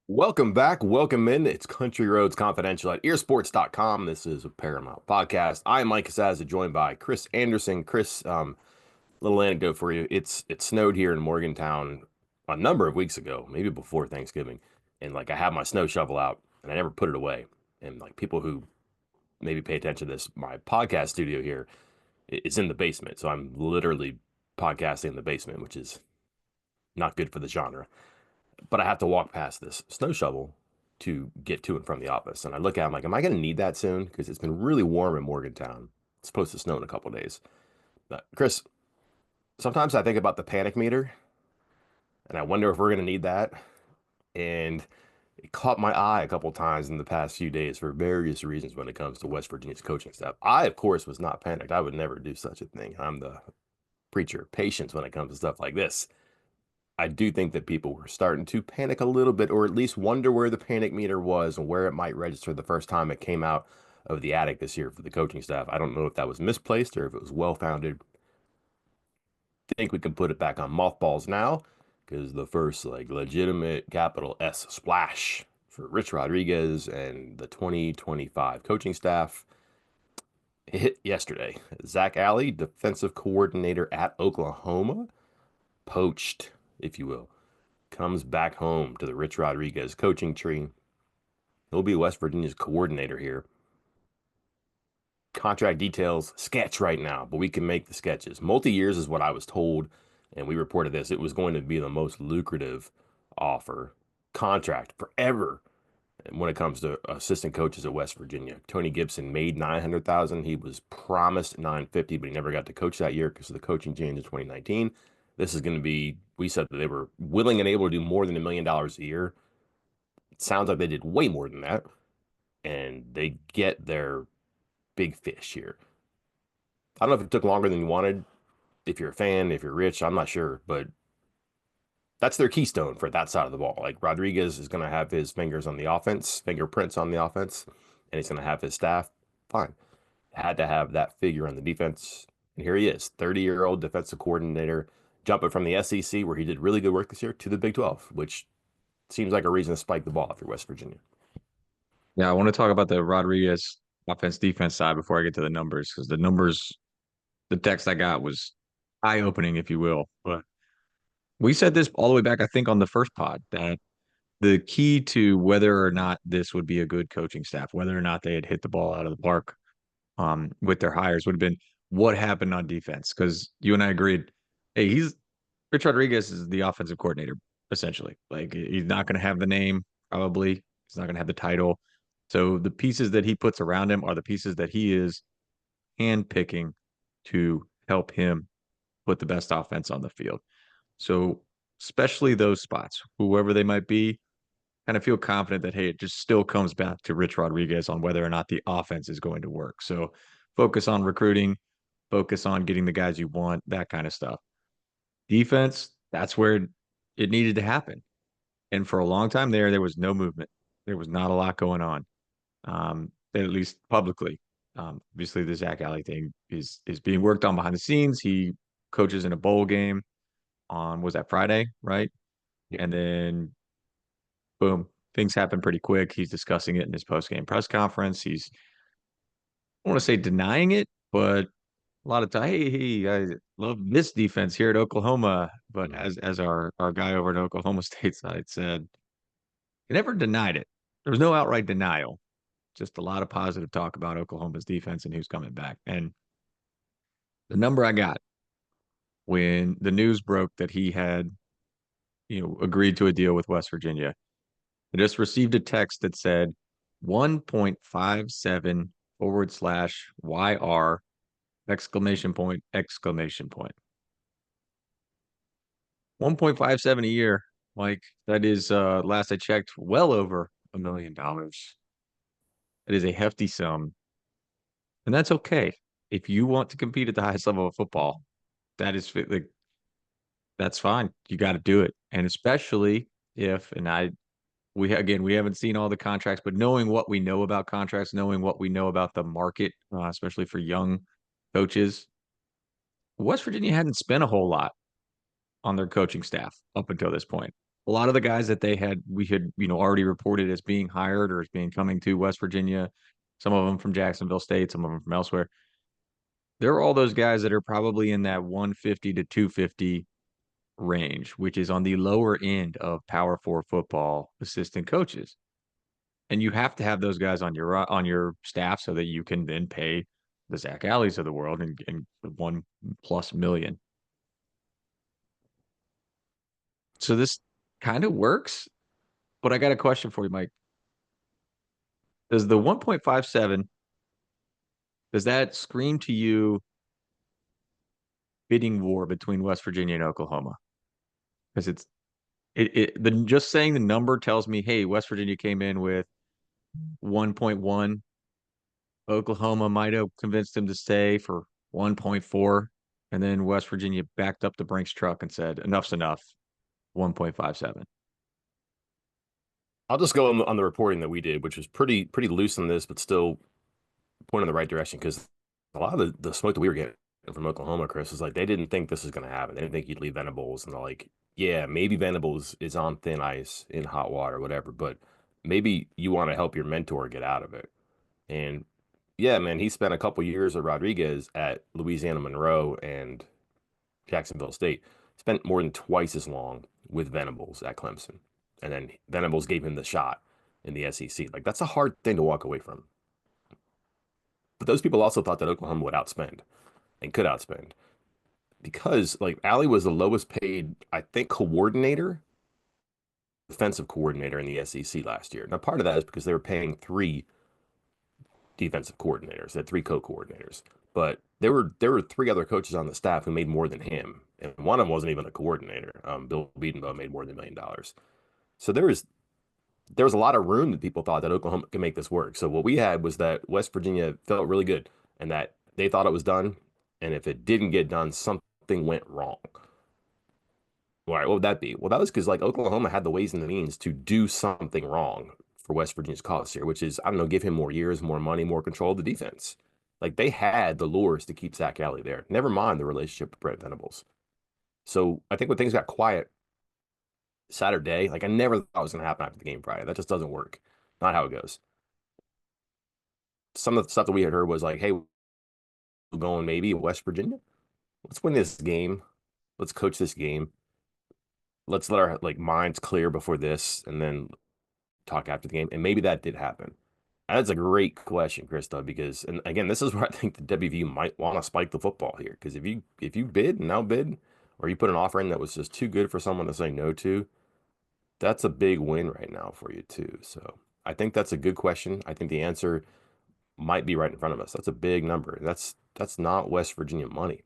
Welcome back. Welcome in. It's Country Roads Confidential at earsports.com. This is a Paramount podcast. I am Mike Casazza, joined by Chris Anderson. Chris, little anecdote for you. It snowed here in Morgantown a number of weeks ago, maybe before Thanksgiving. And like I had my snow shovel out and I never put it away. And like people who maybe pay attention to this, my podcast studio here is in the basement. So I'm literally podcasting in the basement, which is not good for the genre, but I have to walk past this snow shovel to get to and from the office. And I look at it, I'm like, am I going to need that soon? Because it's been really warm in Morgantown. It's supposed to snow in a couple of days. But Chris, sometimes I think about the panic meter and I wonder if we're going to need that. And it caught my eye a couple of times in the past few days for various reasons when it comes to West Virginia's coaching staff. I, of course, was not panicked. I would never do such a thing. I'm the preacher of patience when it comes to stuff like this. I do think that people were starting to panic a little bit, or at least wonder where the panic meter was and where it might register the first time it came out of the attic this year for the coaching staff. I don't know if that was misplaced or if it was well founded. I think we can put it back on mothballs now because the first like legitimate capital S splash for Rich Rodriguez and the 2025 coaching staff hit yesterday. Zac Alley, defensive coordinator at Oklahoma, poached, if you will, comes back home to the Rich Rodriguez coaching tree. He'll be West Virginia's coordinator here. Contract details sketch right now, but we can make the sketches. Multi-years is what I was told, and we reported this. It was going to be the most lucrative offer contract forever when it comes to assistant coaches at West Virginia. Tony Gibson made 900,000. He was promised 950, but he never got to coach that year because of the coaching change in 2019. This is going to be, we said that they were willing and able to do more than $1 million a year. It sounds like they did way more than that, and they get their big fish here. I don't know if it took longer than you wanted. If you're a fan, if you're rich, I'm not sure, but that's their keystone for that side of the ball. Like Rodriguez is going to have his fingers on the offense, fingerprints on the offense, and he's going to have his staff. Fine. Had to have that figure on the defense. And here he is, 30-year-old defensive coordinator, jumping from the SEC, where he did really good work this year, to the Big 12, which seems like a reason to spike the ball if you're West Virginia. Yeah, I want to talk about the Rodriguez offense defense side before I get to the numbers because the numbers, the text I got was eye opening, if you will. But we said this all the way back, I think, on the first pod that the key to whether or not this would be a good coaching staff, whether or not they had hit the ball out of the park with their hires, would have been what happened on defense. Because you and I agreed, hey, Rich Rodriguez is the offensive coordinator, essentially. Like he's not going to have the name, probably. He's not going to have the title. So the pieces that he puts around him are the pieces that he is handpicking to help him put the best offense on the field. So especially those spots, whoever they might be, kind of feel confident that, hey, it just still comes back to Rich Rodriguez on whether or not the offense is going to work. So focus on recruiting, focus on getting the guys you want, that kind of stuff. Defense, that's where it needed to happen. And for a long time there was no movement. There was not a lot going on, at least publicly. Obviously, the Zac Alley thing is being worked on behind the scenes. He coaches in a bowl game on, was that Friday, right? Yeah. And then boom, things happen pretty quick. He's discussing it in his post game press conference. He's, I want to say denying it, but a lot of time, hey, I love this defense here at Oklahoma. But Mhm. as our guy over at Oklahoma State side said, he never denied it. There was no outright denial, just a lot of positive talk about Oklahoma's defense and who's coming back. And the number I got when the news broke that he had, agreed to a deal with West Virginia, I just received a text that said 1.57 / YR exclamation point, exclamation point. 1.57 a year. Like that is last I checked, well over $1 million. It is a hefty sum. And that's okay. If you want to compete at the highest level of football, that is like that's fine. You got to do it. And especially if, and I we again we haven't seen all the contracts, but knowing what we know about contracts, knowing what we know about the market, especially for young coaches, West Virginia hadn't spent a whole lot on their coaching staff up until this point. a lot of the guys that we had, already reported as being hired or as being coming to West Virginia, some of them from Jacksonville State, some of them from elsewhere. There are all those guys that are probably in that 150 to 250 range, which is on the lower end of Power Four football assistant coaches. And you have to have those guys on your staff so that you can then pay the Zac Alleys of the world and 1+ million. So this kind of works, but I got a question for you, Mike. Does the 1.57 does that scream to you bidding war between West Virginia and Oklahoma? Because just saying the number tells me, hey, West Virginia came in with 1.1. Oklahoma might have convinced him to stay for 1.4. And then West Virginia backed up the Brinks truck and said, enough's enough, 1.57. I'll just go on the reporting that we did, which was pretty loose on this, but still pointing in the right direction because a lot of the smoke that we were getting from Oklahoma, Chris, is like they didn't think this was going to happen. They didn't think you'd leave Venables, and they're like, yeah, maybe Venables is on thin ice in hot water, whatever, but maybe you want to help your mentor get out of it. And yeah, man, he spent a couple years with Rodriguez at Louisiana Monroe and Jacksonville State. Spent more than twice as long with Venables at Clemson, and then Venables gave him the shot in the SEC. Like that's a hard thing to walk away from. But those people also thought that Oklahoma would outspend and could outspend because like Alley was the lowest paid, I think, defensive coordinator in the SEC last year. Now, part of that is because they were paying three defensive coordinators, they had three co-coordinators, but there were three other coaches on the staff who made more than him, and one of them wasn't even a coordinator. Bill Bedenbaugh made more than $1 million. So there was a lot of room that people thought that Oklahoma could make this work. So what we had was that West Virginia felt really good and that they thought it was done. And if it didn't get done, something went wrong. All right, what would that be? Well, that was because like Oklahoma had the ways and the means to do something wrong for West Virginia's cause here, which is, I don't know, give him more years, more money, more control of the defense. Like they had the lures to keep Zac Alley there. Never mind the relationship with Brent Venables. So I think when things got quiet Saturday, like I never thought it was going to happen after the game Friday. That just doesn't work. Not how it goes. Some of the stuff that we had heard was like, hey, we're going maybe West Virginia. Let's win this game. Let's coach this game. Let's let our like minds clear before this and then talk after the game. And maybe that did happen. And that's a great question, Krista, because and again, this is where I think the WVU might want to spike the football here. Because if you bid and outbid, or you put an offer in that was just too good for someone to say no to, that's a big win right now for you too. So I think that's a good question. I think the answer might be right in front of us. That's a big number. That's not West Virginia money.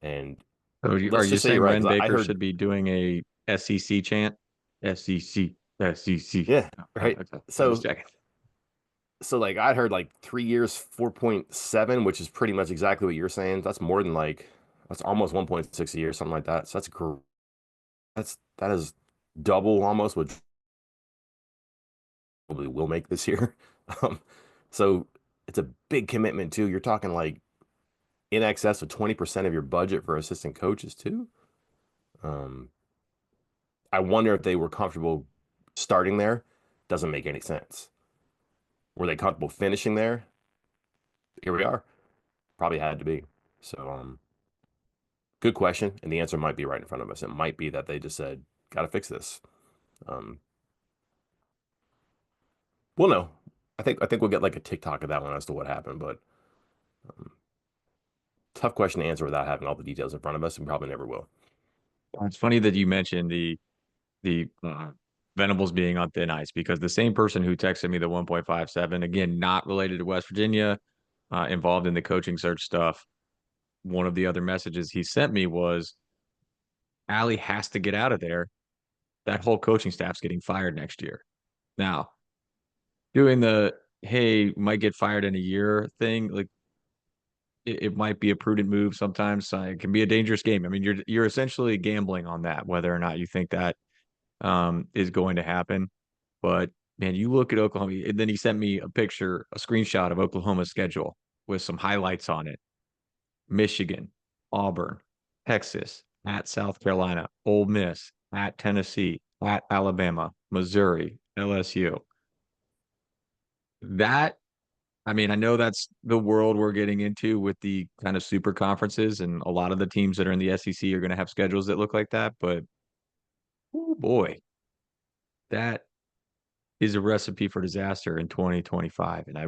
And So are let's you just say saying you're right, Ren because I Baker heard, should be doing a SEC chant? SEC, SEC. yeah, right. Okay. I'm just So checking. so like I heard like 3 years, 4.7, which is pretty much exactly what you're saying. That's more than like that's almost 1.6 a year, something like that. So that is double almost what probably will make this year. Um, so it's a big commitment too. You're talking like in excess of 20% of your budget for assistant coaches too. Um, I wonder if they were comfortable starting there. Doesn't make any sense. Were they comfortable finishing there? Here we are. Probably had to be. So, good question, and the answer might be right in front of us. It might be that they just said, "Got to fix this." Um, we'll know. I think we'll get like a TikTok of that one as to what happened, but um, tough question to answer without having all the details in front of us, and probably never will. It's funny that you mentioned the Venables being on thin ice because the same person who texted me the 1.57, again, not related to West Virginia, involved in the coaching search stuff. One of the other messages he sent me was Allie has to get out of there. That whole coaching staff's getting fired next year. Now, doing the hey, might get fired in a year thing, like it might be a prudent move sometimes. It can be a dangerous game. I mean, you're essentially gambling on that, whether or not you think that is going to happen. But man, you look at Oklahoma, and then he sent me a picture, a screenshot of Oklahoma's schedule with some highlights on it. Michigan, Auburn, Texas, at South Carolina, Ole Miss, at Tennessee, at Alabama, Missouri, LSU. That, I mean, I know that's the world we're getting into with the kind of super conferences, and a lot of the teams that are in the SEC are going to have schedules that look like that. But oh boy, that is a recipe for disaster in 2025. And I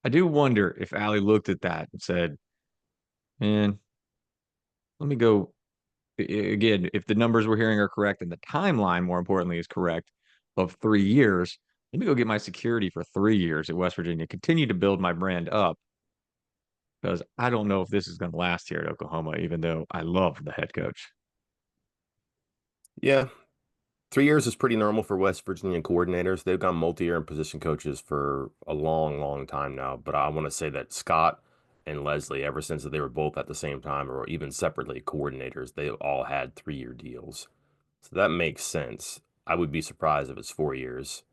do wonder if Allie looked at that and said, man, let me go again. If the numbers we're hearing are correct and the timeline, more importantly, is correct of 3 years, let me go get my security for 3 years at West Virginia, continue to build my brand up because I don't know if this is going to last here at Oklahoma, even though I love the head coach. Yeah, 3 years is pretty normal for West Virginia coordinators. They've gone multi-year and position coaches for a long, long time now. But I want to say that Scott and Leslie, ever since they were both at the same time or even separately coordinators, they all had 3-year deals. So that makes sense. I would be surprised if it's 4 years.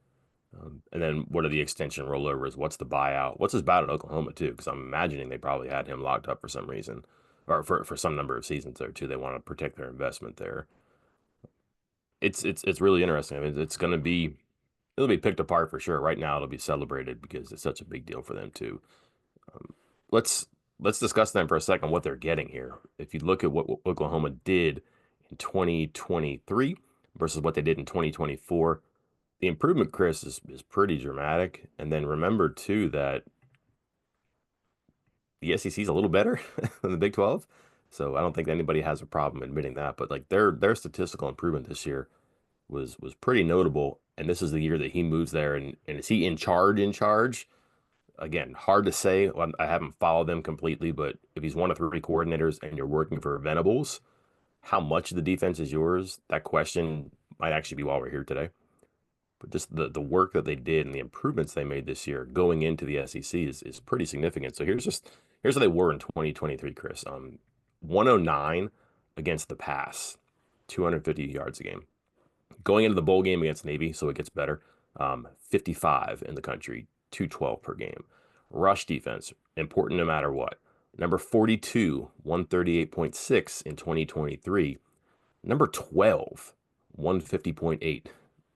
And then what are the extension rollovers? What's the buyout? What's his bout at Oklahoma too? Because I'm imagining they probably had him locked up for some reason, or for some number of seasons there too. They want to protect their investment there. It's really interesting. I mean, it'll be picked apart for sure. Right now, it'll be celebrated because it's such a big deal for them too. Um, let's let's discuss them for a second. What they're getting here. If you look at what Oklahoma did in 2023 versus what they did in 2024, the improvement, Chris, is pretty dramatic. And then remember too that the SEC is a little better than the Big 12. So I don't think anybody has a problem admitting that. But like their statistical improvement this year was pretty notable. And this is the year that he moves there. And is he in charge? In charge? Again, hard to say. I haven't followed them completely, but if he's one of three coordinators and you're working for Venables, how much of the defense is yours? That question might actually be why we're here today. But just the work that they did and the improvements they made this year going into the SEC is pretty significant. So here's how they were in 2023, Chris. 109 against the pass, 250 yards a game. Going into the bowl game against Navy, so it gets better. 55 in the country, 212 per game. Rush defense, important no matter what. Number 42, 138.6 in 2023. Number 12, 150.8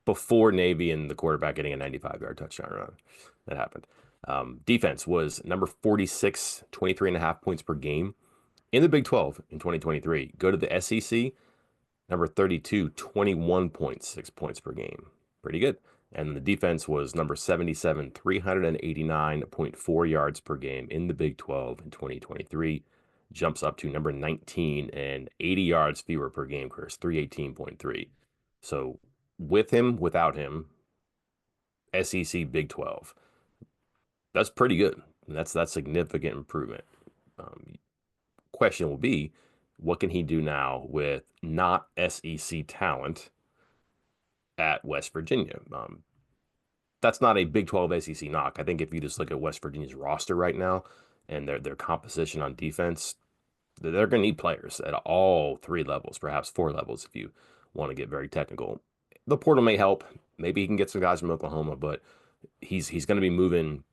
before Navy and the quarterback getting a 95-yard touchdown run. That happened. Defense was number 46, 23 and a half points per game in the Big 12 in 2023. Go to the SEC, number 32, 21.6 points per game. Pretty good. And the defense was number 77, 389.4 yards per game in the Big 12 in 2023. Jumps up to number 19 and 80 yards fewer per game, Chris, 318.3. So with him, without him, SEC Big 12. That's pretty good. That's significant improvement. Um, Question will be, what can he do now with not SEC talent at West Virginia? That's not a Big 12 SEC knock. I think if you just look at West Virginia's roster right now and their composition on defense, they're going to need players at all three levels, perhaps four levels if you want to get very technical. The portal may help. Maybe he can get some guys from Oklahoma, but he's going to be moving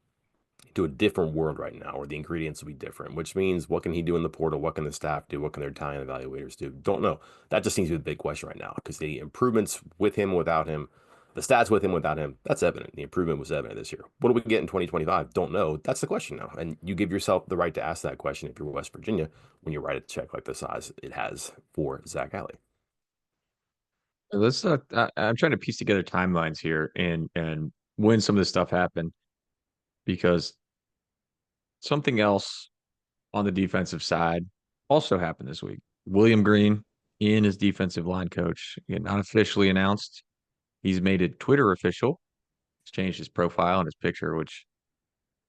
to a different world right now where the ingredients will be different, which means what can he do in the portal? What can the staff do? What can their talent evaluators do? Don't know. That just seems to be the big question right now because the improvements with him, without him, the stats with him, without him, that's evident. The improvement was evident this year. What do we get in 2025? Don't know. That's the question now. And you give yourself the right to ask that question if you're West Virginia when you write a check like the size it has for Zac Alley. Let's. I'm trying to piece together timelines here and when some of this stuff happened because something else on the defensive side also happened this week. William Green, in his defensive line coach, not officially announced. He's made it Twitter official. He's changed his profile and his picture, which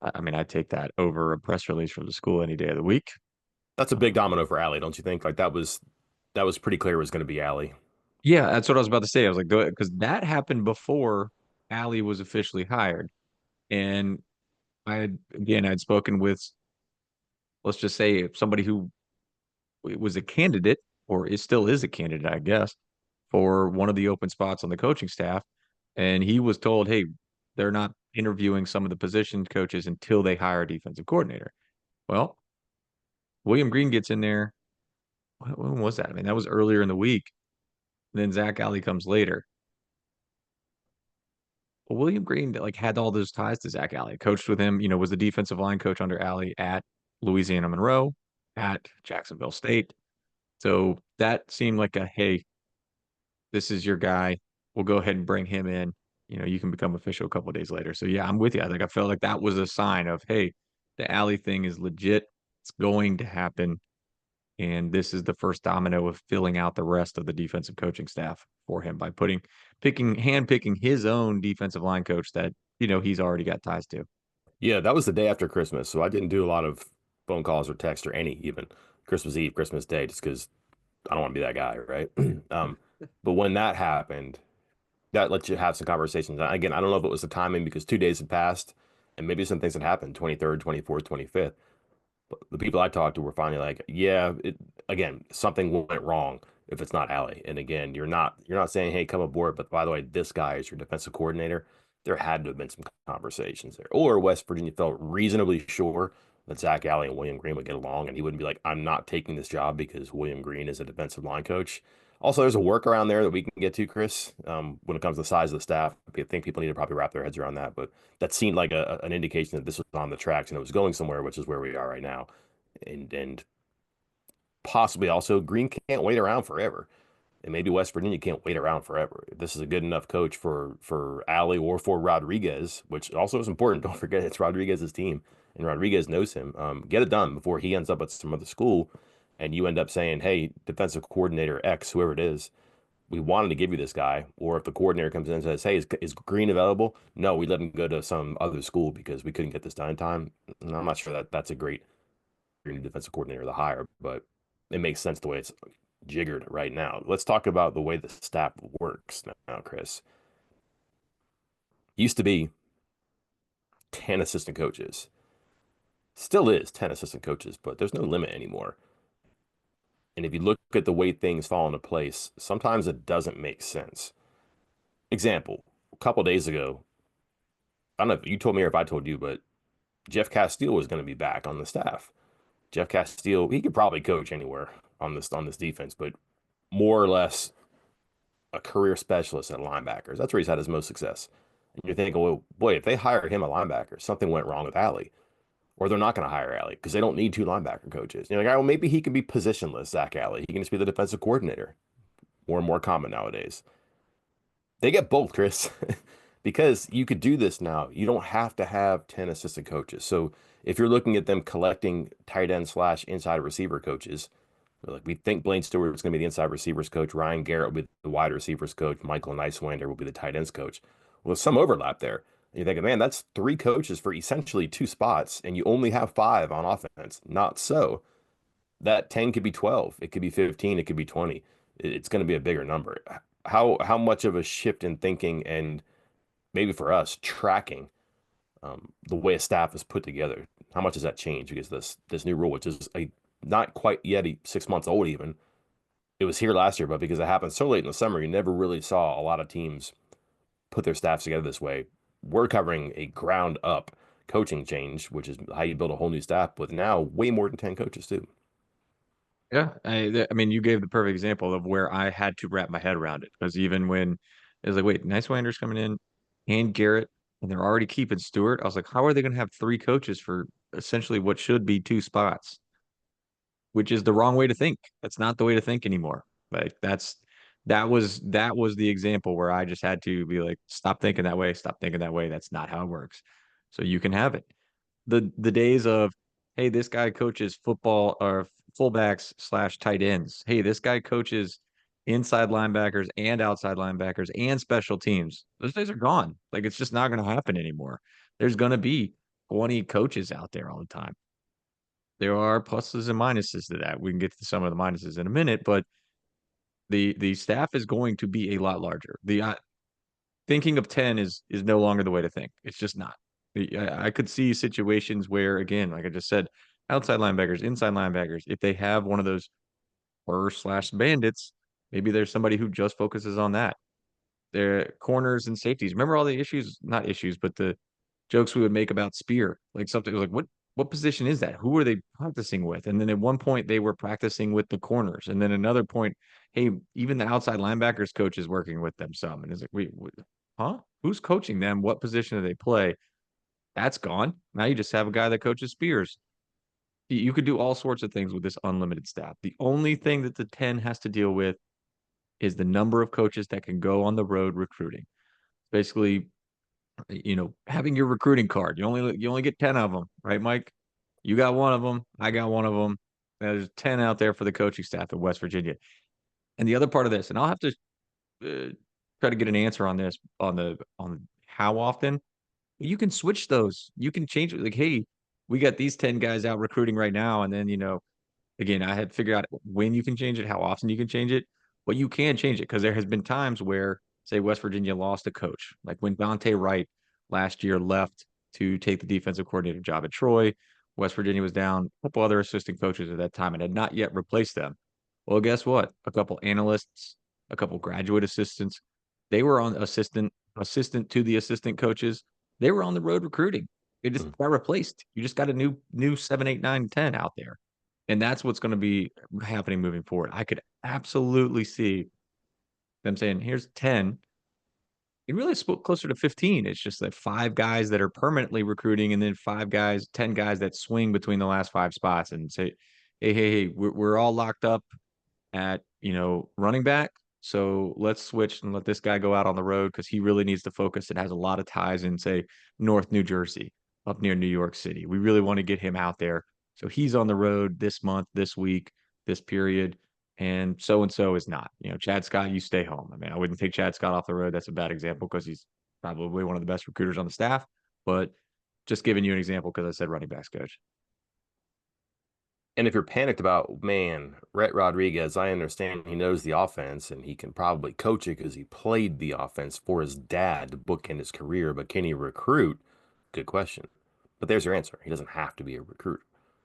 I mean, I take that over a press release from the school any day of the week. That's a big domino for Alley, don't you think? Like that was pretty clear it was going to be Alley. Yeah, that's what I was about to say. I was like, because that happened before Allie was officially hired. And I'd spoken with, let's just say, somebody who was a candidate or still is a candidate, I guess, for one of the open spots on the coaching staff. And he was told, hey, they're not interviewing some of the position coaches until they hire a defensive coordinator. Well, William Green gets in there. When was that? I mean, that was earlier in the week. And then Zac Alley comes later. Well, William Green like had all those ties to Zac Alley, coached with him, was the defensive line coach under Alley at Louisiana Monroe, at Jacksonville State. So that seemed like a hey, this is your guy. We'll go ahead and bring him in. You can become official a couple of days later. So yeah, I'm with you. I felt like that was a sign of hey, the Alley thing is legit. It's going to happen. And this is the first domino of filling out the rest of the defensive coaching staff for him by handpicking his own defensive line coach that, he's already got ties to. Yeah, that was the day after Christmas, so I didn't do a lot of phone calls or text or any even Christmas Eve, Christmas Day, just because I don't want to be that guy, right? But when that happened, that lets you have some conversations. Again, I don't know if it was the timing because 2 days had passed and maybe some things had happened, 23rd, 24th, 25th. The people I talked to were finally like, yeah, again, something went wrong if it's not Allie. And again, you're not saying, hey, come aboard, but by the way, this guy is your defensive coordinator. There had to have been some conversations there. Or West Virginia felt reasonably sure that Zac Alley and William Green would get along, and he wouldn't be like, I'm not taking this job because William Green is a defensive line coach. Also, there's a workaround there that we can get to, Chris, when it comes to the size of the staff. I think people need to probably wrap their heads around that, but that seemed like an indication that this was on the tracks and it was going somewhere, which is where we are right now. And possibly also Green can't wait around forever. And maybe West Virginia can't wait around forever. If this is a good enough coach for Alley or for Rodriguez, which also is important, don't forget it's Rodriguez's team and Rodriguez knows him. Get it done before he ends up at some other school and you end up saying, hey, defensive coordinator X, whoever it is, we wanted to give you this guy. Or if the coordinator comes in and says, hey, is Green available? No, we let him go to some other school because we couldn't get this done in time. I'm not sure that that's a great new defensive coordinator to hire, but it makes sense the way it's jiggered right now. Let's talk about the way the staff works now, Chris. Used to be 10 assistant coaches. Still is 10 assistant coaches, but there's no limit anymore. And if you look at the way things fall into place, sometimes it doesn't make sense. Example, a couple days ago, I don't know if you told me or if I told you, but Jeff Castile was going to be back on the staff. Jeff Castile, he could probably coach anywhere on this defense, but more or less a career specialist at linebackers. That's where he's had his most success. And you're thinking, well, boy, if they hired him a linebacker, something went wrong with Alley. Or they're not going to hire Alley because they don't need two linebacker coaches. You're like, oh, well, maybe he can be positionless, Zac Alley. He can just be the defensive coordinator. More and more common nowadays. They get both, Chris, because you could do this now. You don't have to have 10 assistant coaches. So if you're looking at them collecting tight end slash inside receiver coaches, like we think Blaine Stewart is going to be the inside receivers coach, Ryan Garrett will be the wide receivers coach, Michael Nicewander will be the tight ends coach. Well, there's some overlap there. And you're thinking, man, that's three coaches for essentially two spots, and you only have five on offense. Not so. That 10 could be 12, it could be 15, it could be 20. It's going to be a bigger number. How much of a shift in thinking and maybe for us tracking the way a staff is put together, how much does that change? Because this new rule, which is not quite yet 6 months old even, it was here last year, but because it happened so late in the summer, you never really saw a lot of teams put their staffs together this way. We're covering a ground up coaching change, which is how you build a whole new staff with now way more than 10 coaches too. Yeah, I mean, you gave the perfect example of where I had to wrap my head around it because even when it was like, wait, Nicewander's coming in and Garrett, and they're already keeping Stewart, I was like, how are they going to have three coaches for essentially what should be two spots? Which is the wrong way to think. That's not the way to think anymore. Like that was the example where I just had to be like, stop thinking that way, stop thinking that way. That's not how it works. So you can have it. The days of, hey, this guy coaches football or fullbacks slash tight ends. Hey, this guy coaches inside linebackers and outside linebackers and special teams. Those days are gone. Like it's just not going to happen anymore. There's going to be 20 coaches out there all the time. There are pluses and minuses to that. We can get to some of the minuses in a minute, but the staff is going to be a lot larger. The thinking of 10 is no longer the way to think. It's just not. I could see situations where, again, like I just said, outside linebackers, inside linebackers, if they have one of those horror slash bandits, maybe there's somebody who just focuses on that. Their corners and safeties. Remember all the issues, not issues, but the jokes we would make about Spear. Like something was like, what what position is that? Who are they practicing with? And then at one point they were practicing with the corners, and then another point, hey, even the outside linebackers coach is working with them some. And it's like, wait, huh? Who's coaching them? What position do they play? That's gone. Now you just have a guy that coaches Spears. You could do all sorts of things with this unlimited staff. The only thing that the 10 has to deal with is the number of coaches that can go on the road recruiting. Basically, having your recruiting card. You only get 10 of them, right, Mike? You got one of them. I got one of them. There's 10 out there for the coaching staff at West Virginia. And the other part of this, and I'll have to try to get an answer on this on how often you can switch those. You can change it. Like, hey, we got these 10 guys out recruiting right now, and then again, I had figured out when you can change it, how often you can change it, but you can change it because there has been times where, say, West Virginia lost a coach, like when Dante Wright last year left to take the defensive coordinator job at Troy. West Virginia was down a couple other assistant coaches at that time and had not yet replaced them. Well, guess what? A couple analysts, a couple graduate assistants, they were on assistant to the assistant coaches. They were on the road recruiting. They just got replaced. You just got a new 7, 8, 9, 10 out there. And that's what's going to be happening moving forward. I could absolutely see them saying, here's 10. It really is closer to 15. It's just like 5 guys that are permanently recruiting and then 5 guys, 10 guys that swing between the last 5 spots and say, hey, we're all locked up at, running back. So let's switch and let this guy go out on the road because he really needs to focus and has a lot of ties in, say, North New Jersey, up near New York City. We really want to get him out there. So he's on the road this month, this week, this period, and so is not. Chad Scott, you stay home. I mean, I wouldn't take Chad Scott off the road. That's a bad example because he's probably one of the best recruiters on the staff. But just giving you an example because I said running backs coach. And if you're panicked about, man, Rhett Rodriguez, I understand he knows the offense and he can probably coach it because he played the offense for his dad to bookend his career, but can he recruit? Good question. But there's your answer. He doesn't have to be a recruiter.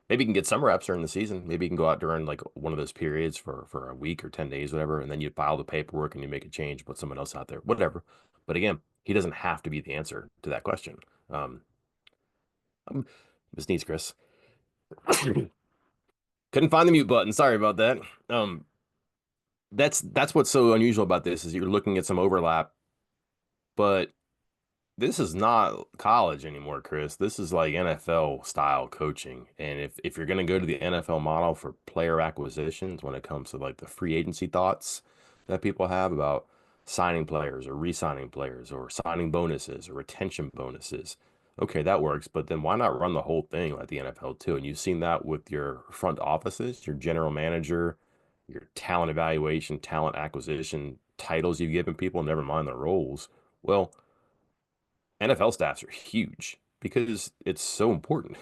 Maybe he can get some reps during the season. Maybe he can go out during like one of those periods for a week or 10 days, whatever, and then you file the paperwork and you make a change, put someone else out there, whatever. But again, he doesn't have to be the answer to that question. This needs Chris. Couldn't find the mute button. Sorry about that. Um, that's what's so unusual about this is you're looking at some overlap, but this is not college anymore, Chris. This is like NFL style coaching. And if you're going to go to the NFL model for player acquisitions when it comes to like the free agency thoughts that people have about signing players or re-signing players or signing bonuses or retention bonuses, okay, that works. But then why not run the whole thing like the NFL too? And you've seen that with your front offices, your general manager, your talent evaluation, talent acquisition titles you've given people, never mind their roles. Well, NFL staffs are huge because it's so important.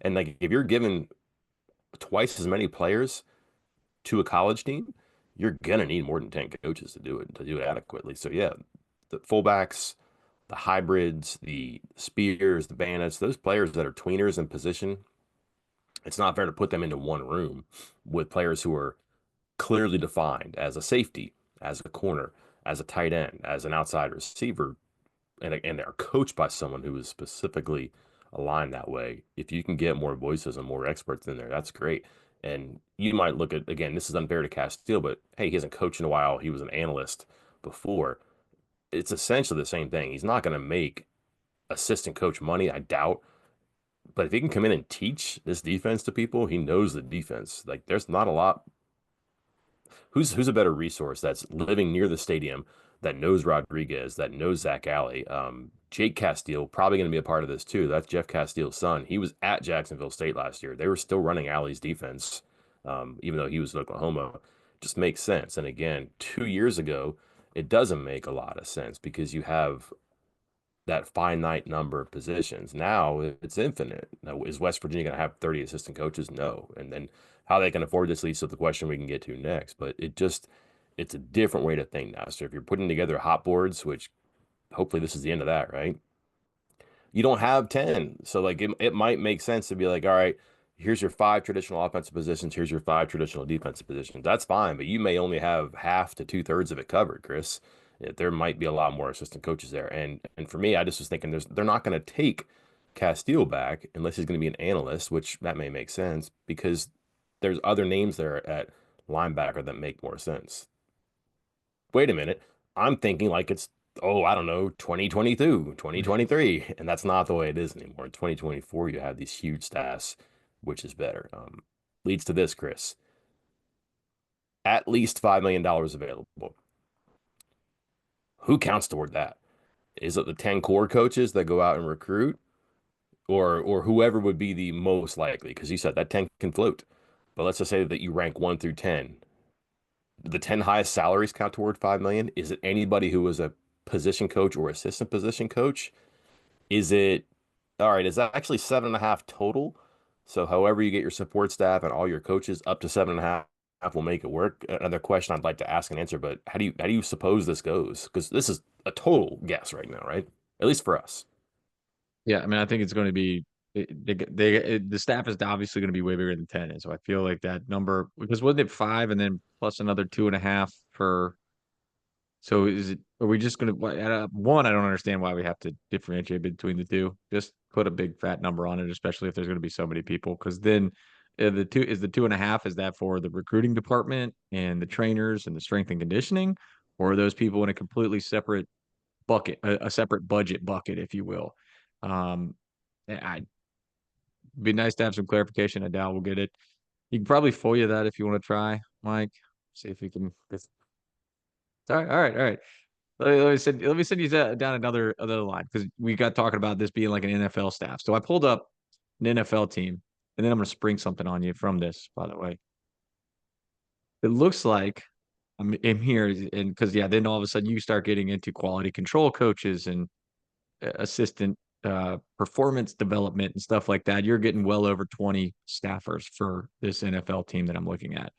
And like if you're given twice as many players to a college team, you're gonna need more than 10 coaches to do it adequately. So yeah, the fullbacks, the hybrids, the Spears, the Bandits, those players that are tweeners in position, it's not fair to put them into one room with players who are clearly defined as a safety, as a corner, as a tight end, as an outside receiver, and they're coached by someone who is specifically aligned that way. If you can get more voices and more experts in there, that's great. And you might look at, again, this is unfair to Castile, but hey, he hasn't coached in a while. He was an analyst before. It's essentially the same thing. He's not going to make assistant coach money, I doubt. But if he can come in and teach this defense to people, he knows the defense. Like there's not a lot. Who's a better resource that's living near the stadium that knows Rodriguez, that knows Zac Alley? Jake Castile probably going to be a part of this too. That's Jeff Castile's son. He was at Jacksonville State last year. They were still running Alley's defense, even though he was in Oklahoma. Just makes sense. And again, 2 years ago, it doesn't make a lot of sense because you have that finite number of positions. Now it's infinite. Now, is West Virginia going to have 30 assistant coaches? No. And then how they can afford this leads to the question we can get to next. But it's a different way to think now. So if you're putting together hot boards, which hopefully this is the end of that, right? You don't have 10. So like it might make sense to be like, all right, here's your 5 traditional offensive positions, here's your 5 traditional defensive positions. That's fine, but you may only have half to 2/3 of it covered, Chris. There might be a lot more assistant coaches there. And for me, I just was thinking they're not going to take Castile back unless he's going to be an analyst, which that may make sense because there's other names there at linebacker that make more sense. Wait a minute. I'm thinking like it's, oh, I don't know, 2022, 2023. And that's not the way it is anymore. In 2024, you have these huge staffs, which is better. Leads to this, Chris. At least $5 million available. Who counts toward that? Is it the 10 core coaches that go out and recruit? Or whoever would be the most likely? Because you said that 10 can float. But let's just say that you rank 1 through 10. The 10 highest salaries count toward 5 million. Is it anybody who was a position coach or assistant position coach? Is it all right? Is that actually 7.5 total? So however you get your support staff and all your coaches up to 7.5 will make it work. Another question I'd like to ask and answer, but how do you suppose this goes? Because this is a total guess right now, right? At least for us. Yeah, I mean, I think it's going to be the staff is obviously going to be way bigger than 10. And so I feel like that number, because wasn't it five and then plus another 2.5 for, so are we just going to, one, I don't understand why we have to differentiate between the two. Just put a big fat number on it, especially if there's going to be so many people. Because then the 2.5, is that for the recruiting department and the trainers and the strength and conditioning? Or are those people in a completely separate bucket, a separate budget bucket, if you will? Um, I'd be nice to have some clarification. I doubt we'll get it. You can probably FOIA that if you want to try, Mike. See if we can. All right, all right, all right. Let me send you down another line because we got talking about this being like an NFL staff. So I pulled up an NFL team, and then I'm gonna spring something on you from this, by the way. It looks like I'm here, and because yeah, then all of a sudden you start getting into quality control coaches and assistant performance development and stuff like that. You're getting well over 20 staffers for this NFL team that I'm looking at.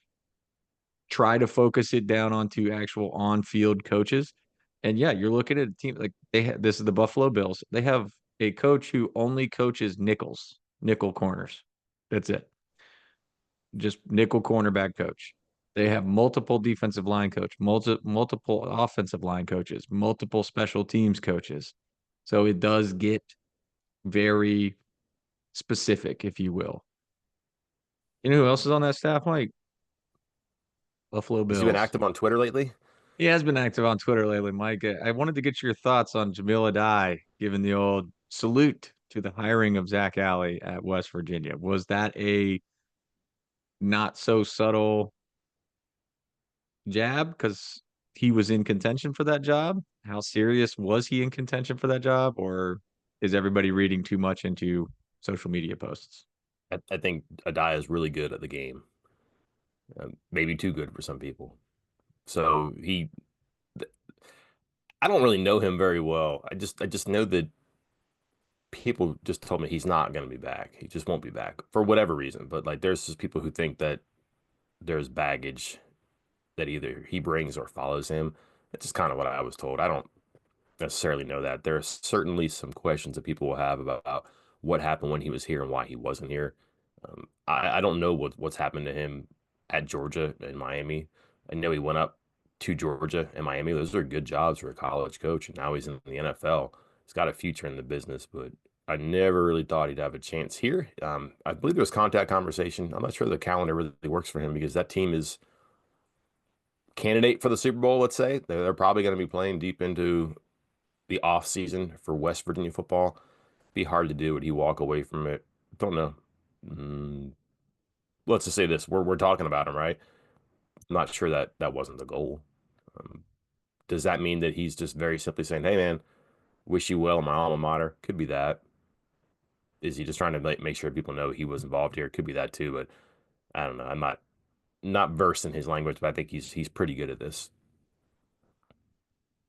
Try to focus it down onto actual on-field coaches. And yeah, you're looking at a team like this is the Buffalo Bills. They have a coach who only coaches nickel corners. That's it. Just nickel cornerback coach. They have multiple defensive line coach, multiple offensive line coaches, multiple special teams coaches. So it does get very specific, if you will. You know who else is on that staff, Mike? Buffalo Has he been Bills. active on Twitter lately? He has been active on Twitter lately, Mike. I wanted to get your thoughts on Jamil Adai giving the old salute to the hiring of Zac Alley at West Virginia. Was that a not so subtle jab because he was in contention for that job? How serious was he in contention for that job? Or is everybody reading too much into social media posts? I think Adai is really good at the game, maybe too good for some people. So I don't really know him very well. I just know that people just told me he's not going to be back. He just won't be back for whatever reason. But like, there's just people who think that there's baggage that either he brings or follows him. That's just kind of what I was told. I don't necessarily know that. There are certainly some questions that people will have about what happened when he was here and why he wasn't here. I don't know what's happened to him at Georgia and Miami. I know he went up to Georgia and Miami. Those are good jobs for a college coach, and now he's in the NFL. He's got a future in the business, but I never really thought he'd have a chance here. I believe there was contact conversation. I'm not sure the calendar really works for him because that team is candidate for the Super Bowl. Let's say they're probably going to be playing deep into the off season for West Virginia football. Be hard to do. Would he walk away from it? Don't know. Mm, let's just say this: we're talking about him, right? I'm not sure that that wasn't the goal. Um, does that mean that he's just very simply saying, "Hey, man, wish you well in my alma mater"? Could be that. Is he just trying to make sure people know he was involved here? Could be that too, but I don't know. I'm not versed in his language, but I think he's pretty good at this.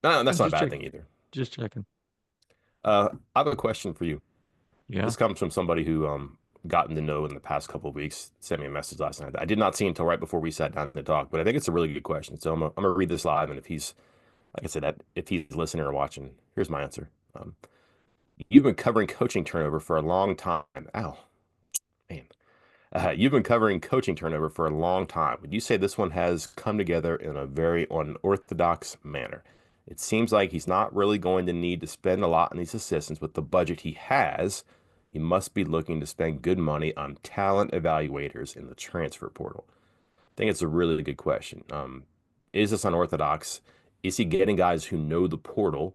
No, I'm that's not a just bad check, thing either. just checking. I have a question for you. Yeah. This comes from somebody who gotten to know in the past couple of weeks. Sent me a message last night. I did not see until right before we sat down to talk, but I think it's a really good question. So I'm gonna read this live, and if he's like I said, that if he's listening or watching, here's my answer. You've been covering coaching turnover for a long time. Ow, man. You've been covering coaching turnover for a long time. Would you say this one has come together in a very unorthodox manner? It seems like he's not really going to need to spend a lot on these assistants with the budget he has. he must be looking to spend good money on talent evaluators in the transfer portal. I think it's a really good question. Is this unorthodox? Is he getting guys who know the portal?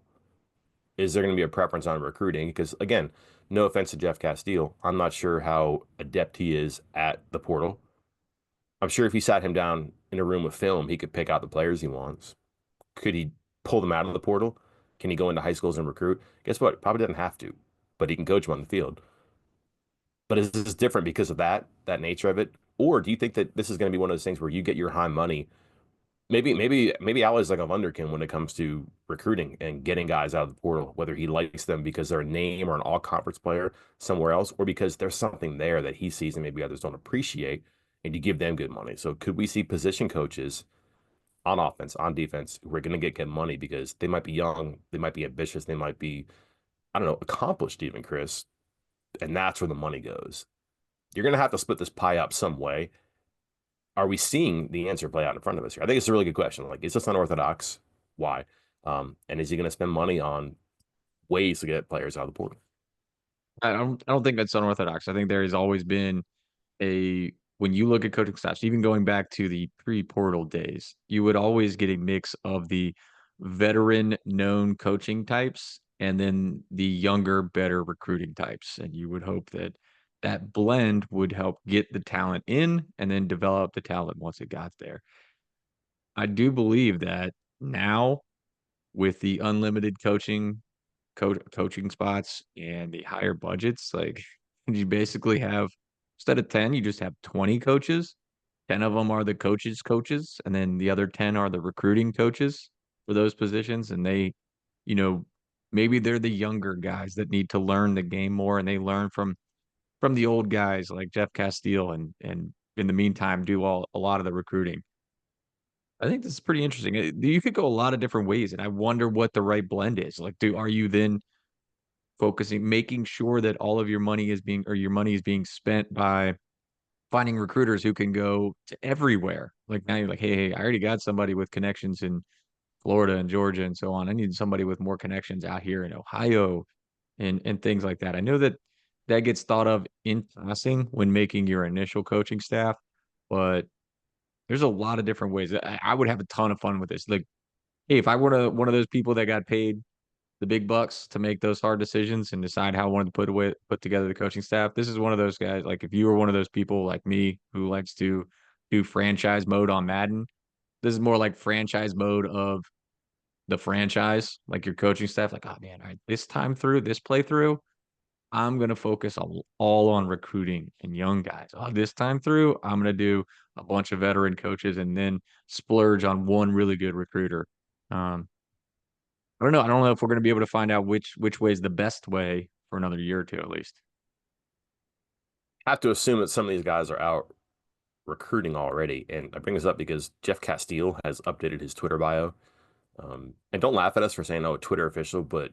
Is there going to be a preference on recruiting? Because again, no offense to Jeff Castile, I'm not sure how adept he is at the portal. I'm sure if he sat him down in a room with film, he could pick out the players he wants. Could he pull them out of the portal? Can he go into high schools and recruit? Guess what? Probably doesn't have to, but he can coach them on the field. But is this different because of that nature of it? Or do you think that this is going to be one of those things where you get your high money? Maybe Alley's like a wunderkind when it comes to recruiting and getting guys out of the portal, whether he likes them because they're a name or an all conference player somewhere else, or because there's something there that he sees and maybe others don't appreciate, and you give them good money. So could we see position coaches on offense, on defense, who are going to get good money because they might be young, they might be ambitious, they might be, I don't know, accomplished even, Chris, and that's where the money goes. You're going to have to split this pie up some way. Are we seeing the answer play out in front of us here? I think it's a really good question. Like, is this unorthodox? Why? And is he going to spend money on ways to get players out of the portal? I don't think that's unorthodox. I think there has always been a when you look at coaching staffs, even going back to the pre-portal days, you would always get a mix of the veteran known coaching types and then the younger, better recruiting types. And you would hope that that blend would help get the talent in and then develop the talent once it got there. I do believe that now with the unlimited coaching spots and the higher budgets, like you basically have instead of 10, you just have 20 coaches. 10 of them are the coaches, and then the other 10 are the recruiting coaches for those positions. And they, you know, maybe they're the younger guys that need to learn the game more and they learn from the old guys like Jeff Castile and in the meantime do a lot of the recruiting. I think this is pretty interesting. You could go a lot of different ways, and I wonder what the right blend is. Like, are you then focusing, making sure that all of your money is being, or your money is being spent by finding recruiters who can go to everywhere. Like now you're like, hey, I already got somebody with connections in Florida and Georgia and so on. I need somebody with more connections out here in Ohio and things like that. I know that that gets thought of in passing when making your initial coaching staff, but there's a lot of different ways. I would have a ton of fun with this. Like, hey, if I were one of those people that got paid the big bucks to make those hard decisions and decide how I wanted to put together the coaching staff. This is one of those guys. Like if you were one of those people like me who likes to do franchise mode on Madden, this is more like franchise mode of the franchise, like your coaching staff. Like, oh man, all right, this time through this playthrough, I'm gonna focus all on recruiting and young guys. Oh, this time through, I'm gonna do a bunch of veteran coaches and then splurge on one really good recruiter. Um, I don't know. I don't know if we're going to be able to find out which way is the best way for another year or two at least. I have to assume that some of these guys are out recruiting already. And I bring this up because Jeff Castile has updated his Twitter bio. And don't laugh at us for saying, oh, Twitter official, but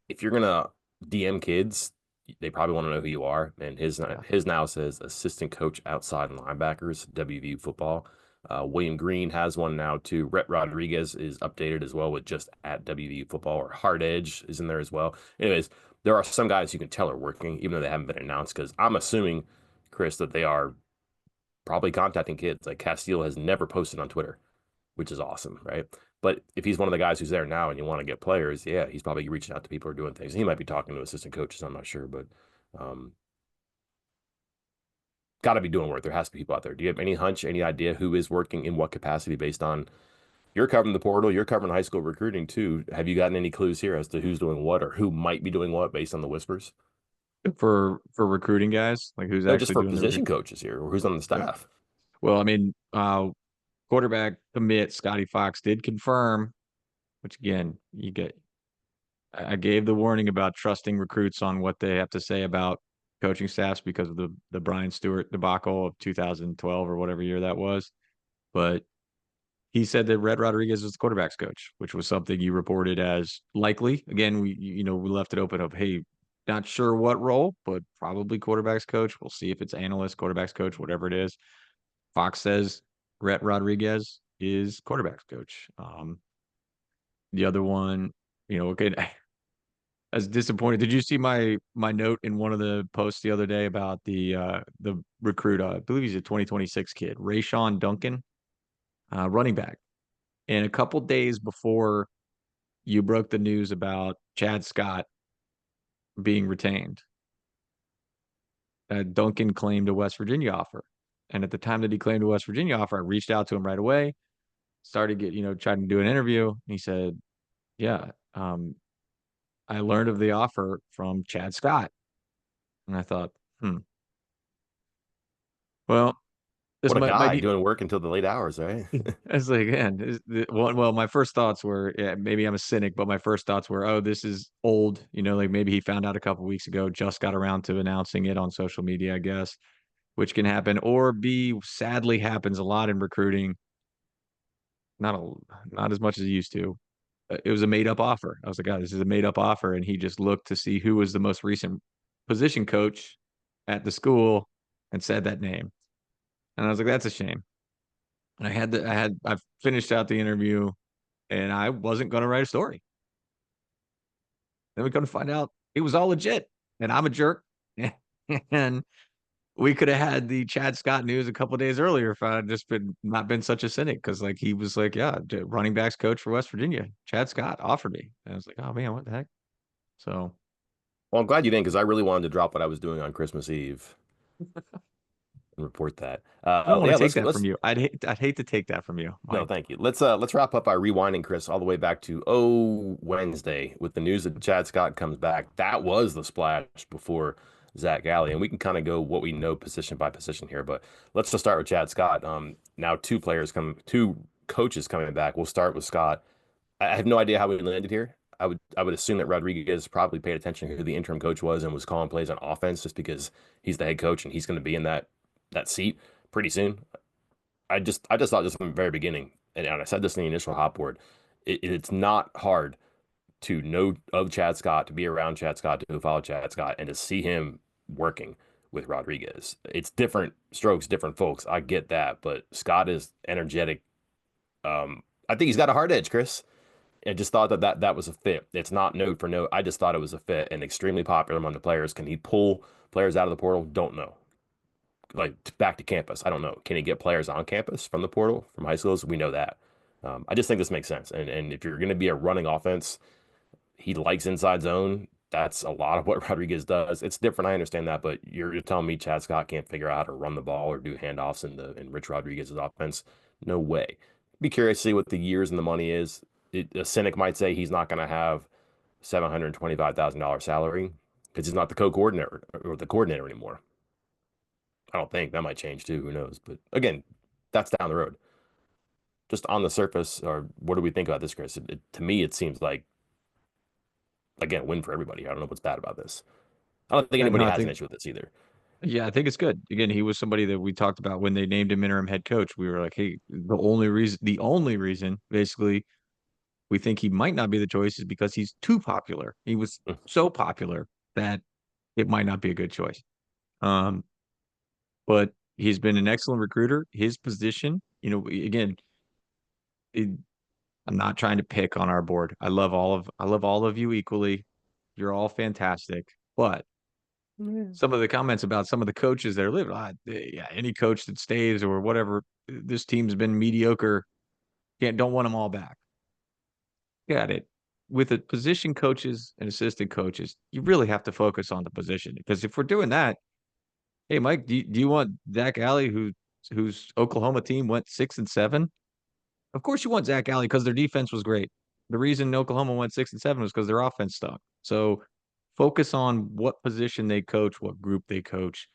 if you're gonna DM kids, they probably want to know who you are. And his now says assistant coach outside linebackers, WVU football. William Green has one now too. Rhett Rodriguez is updated as well with just at WVU football, or Hard Edge is in there as well. Anyways, there are some guys you can tell are working, even though they haven't been announced, because I'm assuming, Chris, that they are probably contacting kids. Like Castile has never posted on Twitter, which is awesome, right? But if he's one of the guys who's there now and you want to get players, yeah, he's probably reaching out to people who are doing things. He might be talking to assistant coaches, I'm not sure, but um, got to be doing work. There has to be people out there. Do you have any hunch, any idea who is working in what capacity based on you're covering the portal, you're covering high school recruiting too. Have you gotten any clues here as to who's doing what or who might be doing what based on the whispers? For recruiting guys, like who's No, just actually for doing the position recruiting. coaches here or who's on the Yeah. staff. Well, I mean, quarterback commit Scotty Fox did confirm, which again, I gave the warning about trusting recruits on what they have to say about coaching staffs because of the Brian Stewart debacle of 2012 or whatever year that was. But he said that Red Rodriguez was the quarterback's coach, which was something you reported as likely. Again, we left it open of, hey, not sure what role, but probably quarterback's coach. We'll see if it's analyst, quarterback's coach, whatever it is. Fox says Rhett Rodriguez is quarterback's coach. The other one, okay, as disappointed. Did you see my note in one of the posts the other day about the recruit? I believe he's a 2026 kid, Rayshawn Duncan, running back. And a couple days before you broke the news about Chad Scott being retained, Duncan claimed a West Virginia offer. And at the time that he claimed a West Virginia offer, I reached out to him right away, started trying to do an interview. And he said, "Yeah, I learned of the offer from Chad Scott." And I thought, well, this What a might guy be. doing work until the late hours, right? I was like, man, well, my first thoughts were, yeah, maybe I'm a cynic, but my first thoughts were, oh, this is old. Like maybe he found out a couple weeks ago, just got around to announcing it on social media, I guess, which can happen. Or B, sadly happens a lot in recruiting. Not a, not as much as it used to. It was a made up offer. I was like, God, this is a made up offer. And he just looked to see who was the most recent position coach at the school and said that name. And I was like, that's a shame. And I finished out the interview and I wasn't going to write a story. Then we come to find out it was all legit and I'm a jerk. And we could have had the Chad Scott news a couple days earlier if I had just been not been such a cynic. Cause like he was like, yeah, running backs coach for West Virginia, Chad Scott offered me. And I was like, oh man, what the heck? So Well, I'm glad you didn't because I really wanted to drop what I was doing on Christmas Eve and report that. I don't want Yeah, to take that from let's you. I'd hate to take that from you, no, Mike. thank you. Let's wrap up by rewinding, Chris, all the way back to Wednesday with the news that Chad Scott comes back. That was the splash before Zac Alley, and we can kind of go what we know position by position here. But let's just start with Chad Scott. Now two coaches coming back. We'll start with Scott. I have no idea how we landed here. I would assume that Rodriguez probably paid attention to who the interim coach was and was calling plays on offense just because he's the head coach and he's going to be in that seat pretty soon. I just thought this from the very beginning, and I said this in the initial hot board. It's not hard to know of Chad Scott, to be around Chad Scott, to follow Chad Scott, and to see him working with Rodriguez. It's different strokes, different folks. I get that, but Scott is energetic. I think he's got a hard edge, Chris. I just thought that was a fit. It's not note for note. I just thought it was a fit and extremely popular among the players. Can he pull players out of the portal? Don't know. Like back to campus, I don't know. Can he get players on campus from the portal from high schools? We know that. I just think this makes sense. And if you're going to be a running offense, he likes inside zone. That's a lot of what Rodriguez does. It's different. I understand that, but you're telling me Chad Scott can't figure out how to run the ball or do handoffs in Rich Rodriguez's offense? No way. Be curious to see what the years and the money is. A cynic might say he's not going to have $725,000 salary because he's not the co-coordinator or the coordinator anymore. I don't think that might change too. Who knows? But again, that's down the road. Just on the surface, or what do we think about this, Chris? To me, it seems like again a win for everybody. I don't know what's bad about this. I don't think Yeah, no, anybody I has an think issue with this either. yeah, I think it's good. Again, he was somebody that we talked about when they named him interim head coach. We were like, hey, the only reason, basically, we think he might not be the choice is because he's too popular. He was so popular that it might not be a good choice. Um, but he's been an excellent recruiter. His position, again, it, I'm not trying to pick on our board. I love all of you equally. You're all fantastic. But Mm. some of the comments about some of the coaches that are living, yeah, any coach that stays or whatever, this team's been mediocre. Don't want them all back. Got it. With the position coaches and assistant coaches, you really have to focus on the position because if we're doing that, hey Mike, do you want Zac Alley, whose Oklahoma team went 6-7? Of course you want Zac Alley because their defense was great. The reason Oklahoma went 6-7 was because their offense stunk. So focus on what position they coach, what group they coach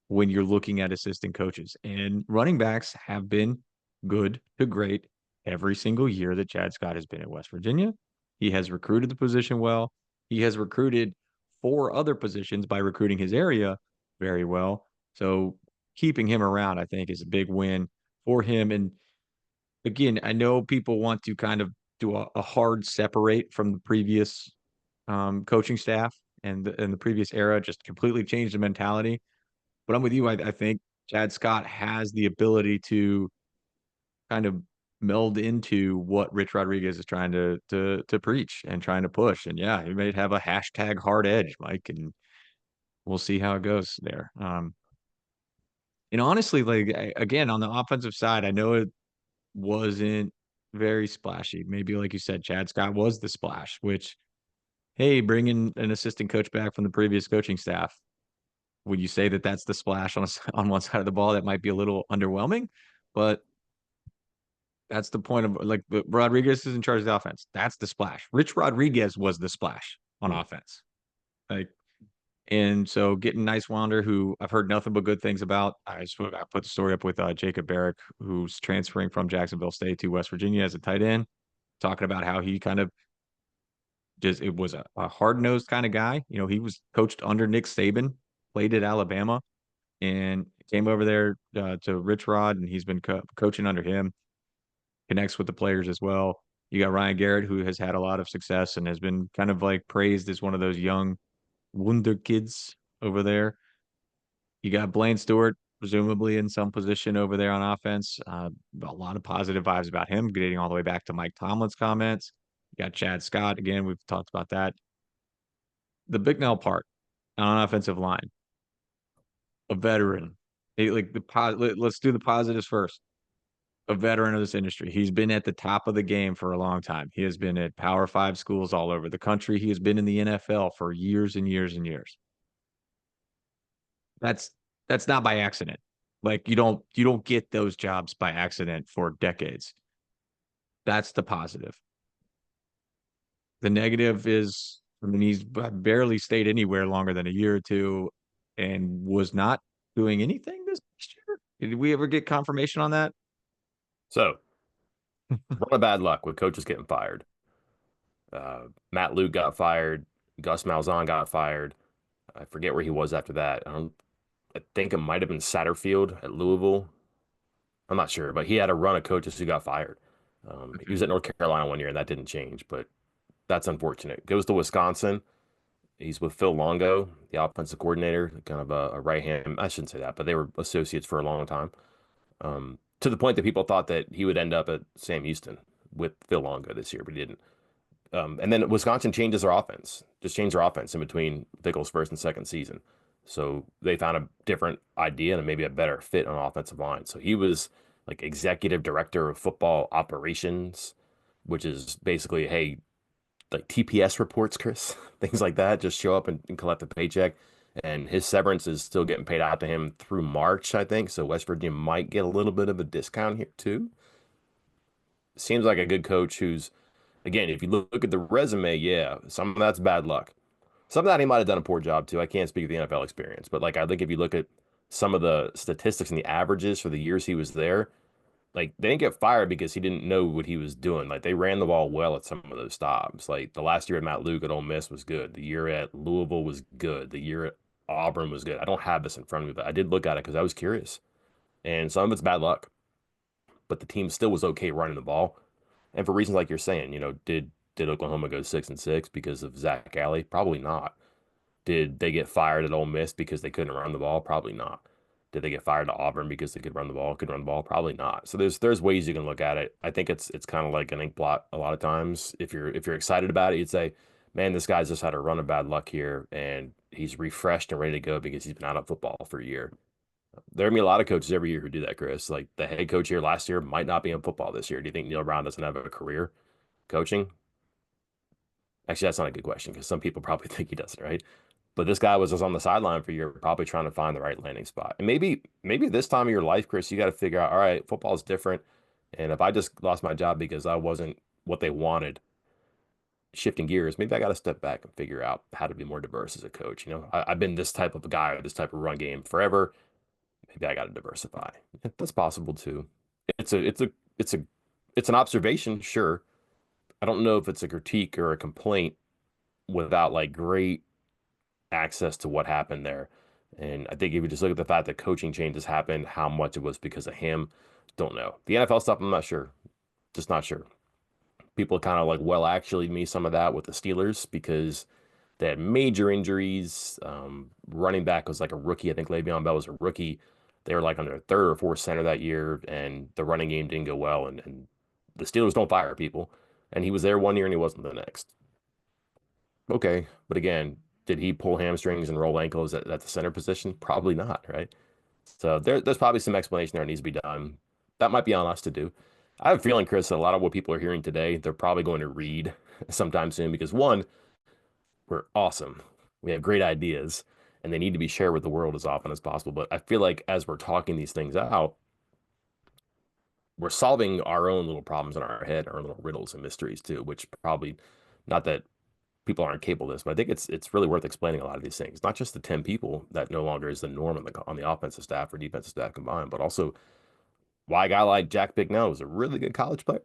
when you're looking at assistant coaches. And running backs have been good to great every single year that Chad Scott has been at West Virginia. He has recruited the position well. He has recruited four other positions by recruiting his area very well. So keeping him around, I think, is a big win for him. And again, I know people want to kind of do a hard separate from the previous coaching staff and the previous era, just completely change the mentality. But I'm with you. I think Chad Scott has the ability to kind of meld into what Rich Rodriguez is trying to preach and trying to push. And yeah, he may have a hashtag hard edge, Mike, and we'll see how it goes there. And honestly, like again, on the offensive side, I know it wasn't very splashy. Maybe like you said, Chad Scott was the splash, which hey, bringing an assistant coach back from the previous coaching staff. Would you say that that's the splash on on one side of the ball? That might be a little underwhelming, but that's the point of like Rodriguez is in charge of the offense. That's the splash. Rich Rodriguez was the splash on Hmm. offense. Like, and so getting Nice Wander, who I've heard nothing but good things about. I put the story up with Jacob Barrick, who's transferring from Jacksonville State to West Virginia as a tight end, talking about how he kind of just it was a hard nosed kind of guy. You know, he was coached under Nick Saban, played at Alabama, and came over there to Rich Rod, and he's been coaching under him. Connects with the players as well. You got Ryan Garrett, who has had a lot of success and has been kind of like praised as one of those young wonder kids over there. You got Blaine Stewart, presumably in some position over there on offense. A lot of positive vibes about him, getting all the way back to Mike Tomlin's comments. You got Chad Scott again. We've talked about that. The Big Nell part on offensive line, a veteran. Like let's do the positives first. A veteran of this industry. He's been at the top of the game for a long time. He has been at Power Five schools all over the country. He has been in the NFL for years and years and years. That's that's not by accident. Like you don't get those jobs by accident for decades. That's the positive. The negative is, I mean, he's barely stayed anywhere longer than a year or two and was not doing anything this year. Did we ever get confirmation on that? So, run of bad luck with coaches getting fired. Matt Luke got fired. Gus Malzahn got fired. I forget where he was after that. I think it might have been Satterfield at Louisville. I'm not sure, but he had a run of coaches who got fired. He was at North Carolina one year, and that didn't change, but that's unfortunate. Goes to Wisconsin. He's with Phil Longo, the offensive coordinator, kind of a right hand. I shouldn't say that, but they were associates for a long time. To the point that people thought that he would end up at Sam Houston with Phil Longo this year, but he didn't. And then Wisconsin changes their offense, just changed their offense in between Fickell's first and second season. So they found a different idea and maybe a better fit on offensive line. So he was like executive director of football operations, which is basically, hey, like TPS reports, Chris, things like that. Just show up and collect a paycheck. And his severance is still getting paid out to him through March, I think. So West Virginia might get a little bit of a discount here too. Seems like a good coach who's, again, if you look at the resume, yeah, some of that's bad luck. Some of that he might have done a poor job too. I can't speak of the NFL experience, but like I think if you look at some of the statistics and the averages for the years he was there, like they didn't get fired because he didn't know what he was doing. Like they ran the ball well at some of those stops. Like the last year at Matt Luke at Ole Miss was good. The year at Louisville was good. The year at Auburn was good. I don't have this in front of me, but I did look at it because I was curious. And some of it's bad luck, but the team still was okay running the ball. And for reasons like you're saying, did Oklahoma go 6-6 because of Zac Alley? Probably not. Did they get fired at Ole Miss because they couldn't run the ball? Probably not. Did they get fired at Auburn because they could run the ball? Could run the ball? Probably not. So there's ways you can look at it. I think it's kind of like an ink blot a lot of times. If you're excited about it, you'd say, man, this guy's just had a run of bad luck here, and he's refreshed and ready to go because he's been out of football for a year. There are gonna be a lot of coaches every year who do that, Chris. Like the head coach here last year might not be in football this year. Do you think Neil Brown doesn't have a career coaching? Actually, that's not a good question because some people probably think he doesn't, right? But this guy was just on the sideline for a year, probably trying to find the right landing spot. And maybe this time of your life, Chris, you got to figure out, all right, football is different. And if I just lost my job because I wasn't what they wanted, shifting gears, maybe I got to step back and figure out how to be more diverse as a coach. I've been this type of a guy or this type of run game forever. Maybe I got to diversify. That's possible too. It's a, it's a, it's a, it's an observation, sure. I don't know if it's a critique or a complaint without like great access to what happened there. And I think if you just look at the fact that coaching changes happened, how much it was because of him, don't know. The NFL stuff, I'm not sure. Just not sure. People kind of like, well, actually, me some of that with the Steelers because they had major injuries. Running back was like a rookie. I think Le'Veon Bell was a rookie. They were like on their third or fourth center that year, and the running game didn't go well. And the Steelers don't fire people, and he was there 1 year and he wasn't the next. Okay, but again, did he pull hamstrings and roll ankles at the center position? Probably not, right? So there's probably some explanation there that needs to be done. That might be on us to do. I have a feeling, Chris, that a lot of what people are hearing today, they're probably going to read sometime soon because one, we're awesome. We have great ideas and they need to be shared with the world as often as possible. But I feel like as we're talking these things out, we're solving our own little problems in our head, our little riddles and mysteries too, which probably not that people aren't capable of this, but I think it's really worth explaining a lot of these things. Not just the 10 people that no longer is the norm on the offensive staff or defensive staff combined, but also why a guy like Jack Bicknell was a really good college player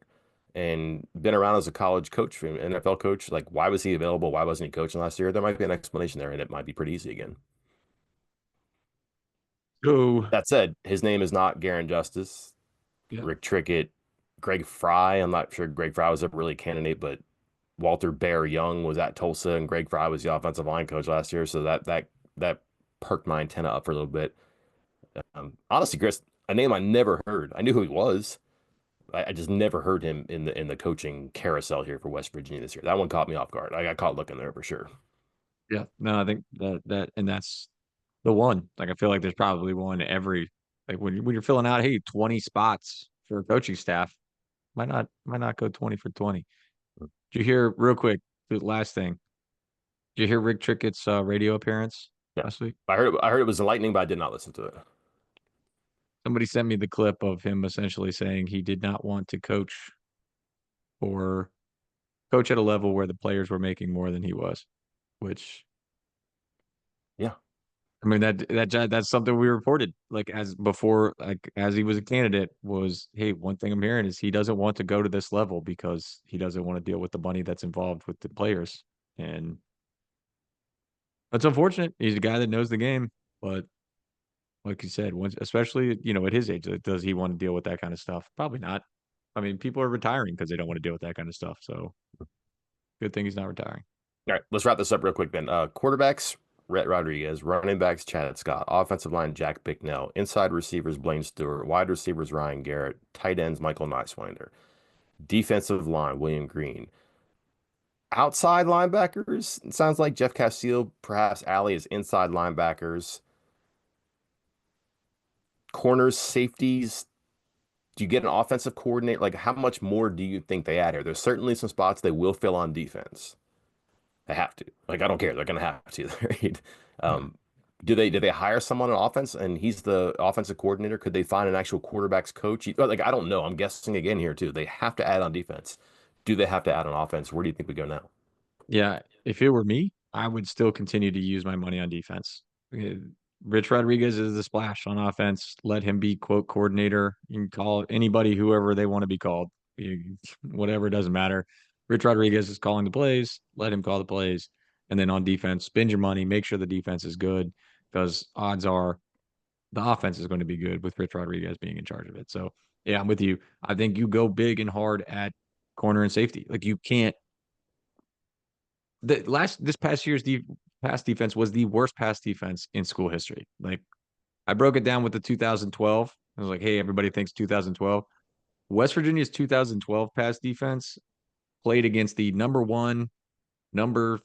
and been around as a college coach, an NFL coach. Like, why was he available? Why wasn't he coaching last year? There might be an explanation there, and it might be pretty easy again. So That said, his name is not Garen Justice, yeah, Rick Trickett, Greg Fry. I'm not sure Greg Fry was ever really a candidate, but Walter Bear Young was at Tulsa, and Greg Fry was the offensive line coach last year. So that perked my antenna up for a little bit. Honestly, Chris, a name I never heard. I knew who he was. I just never heard him in the coaching carousel here for West Virginia this year. That one caught me off guard. I got caught looking there for sure. yeah. No, I think and that's the one. Like I feel like there's probably one every like when you're filling out, hey, 20 spots for a coaching staff, might not go 20 for 20. Did you hear real quick, the last thing? Did you hear Rick Trickett's radio appearance Yeah, last week? I heard it was enlightening, but I did not listen to it. Somebody sent me the clip of him essentially saying he did not want to or coach at a level where the players were making more than he was, which Yeah, I mean that's something we reported like as before, like as he was a candidate was, hey, one thing I'm hearing is he doesn't want to go to this level because he doesn't want to deal with the money that's involved with the players. And that's unfortunate. He's a guy that knows the game, but like you said, once especially, at his age, like, does he want to deal with that kind of stuff? Probably not. I mean, people are retiring because they don't want to deal with that kind of stuff. So good thing he's not retiring. all right, let's wrap this up real quick then. Quarterbacks, Rhett Rodriguez. Running backs, Chad Scott. Offensive line, Jack Bicknell. Inside receivers, Blaine Stewart. Wide receivers, Ryan Garrett. Tight ends, Michael Niswander. Defensive line, William Green. Outside linebackers, it sounds like Jeff Castile, perhaps Alley is inside linebackers. Corners, safeties. Do you get an offensive coordinator? Like, how much more do you think they add here? There's certainly some spots they will fill on defense. They have to. Like, I don't care. They're going to have to. Right? Yeah. Um, do they hire someone on offense and he's the offensive coordinator? Could they find an actual quarterbacks coach? Like, I don't know. I'm guessing again here too. They have to add on defense. Do they have to add on offense? Where do you think we go now? Yeah, if it were me, I would still continue to use my money on defense. Rich Rodriguez is the splash on offense. Let him be quote coordinator. You can call anybody whoever they want to be called. Whatever, doesn't matter. Rich Rodriguez is calling the plays. Let him call the plays. And then on defense, spend your money. Make sure the defense is good because odds are the offense is going to be good with Rich Rodriguez being in charge of it. So yeah, I'm with you. I think you go big and hard at corner and safety. Like you can't this past year's pass defense was the worst pass defense in school history. Like I broke it down with the 2012. I was like, hey, everybody thinks 2012. West Virginia's 2012 pass defense played against the number one, number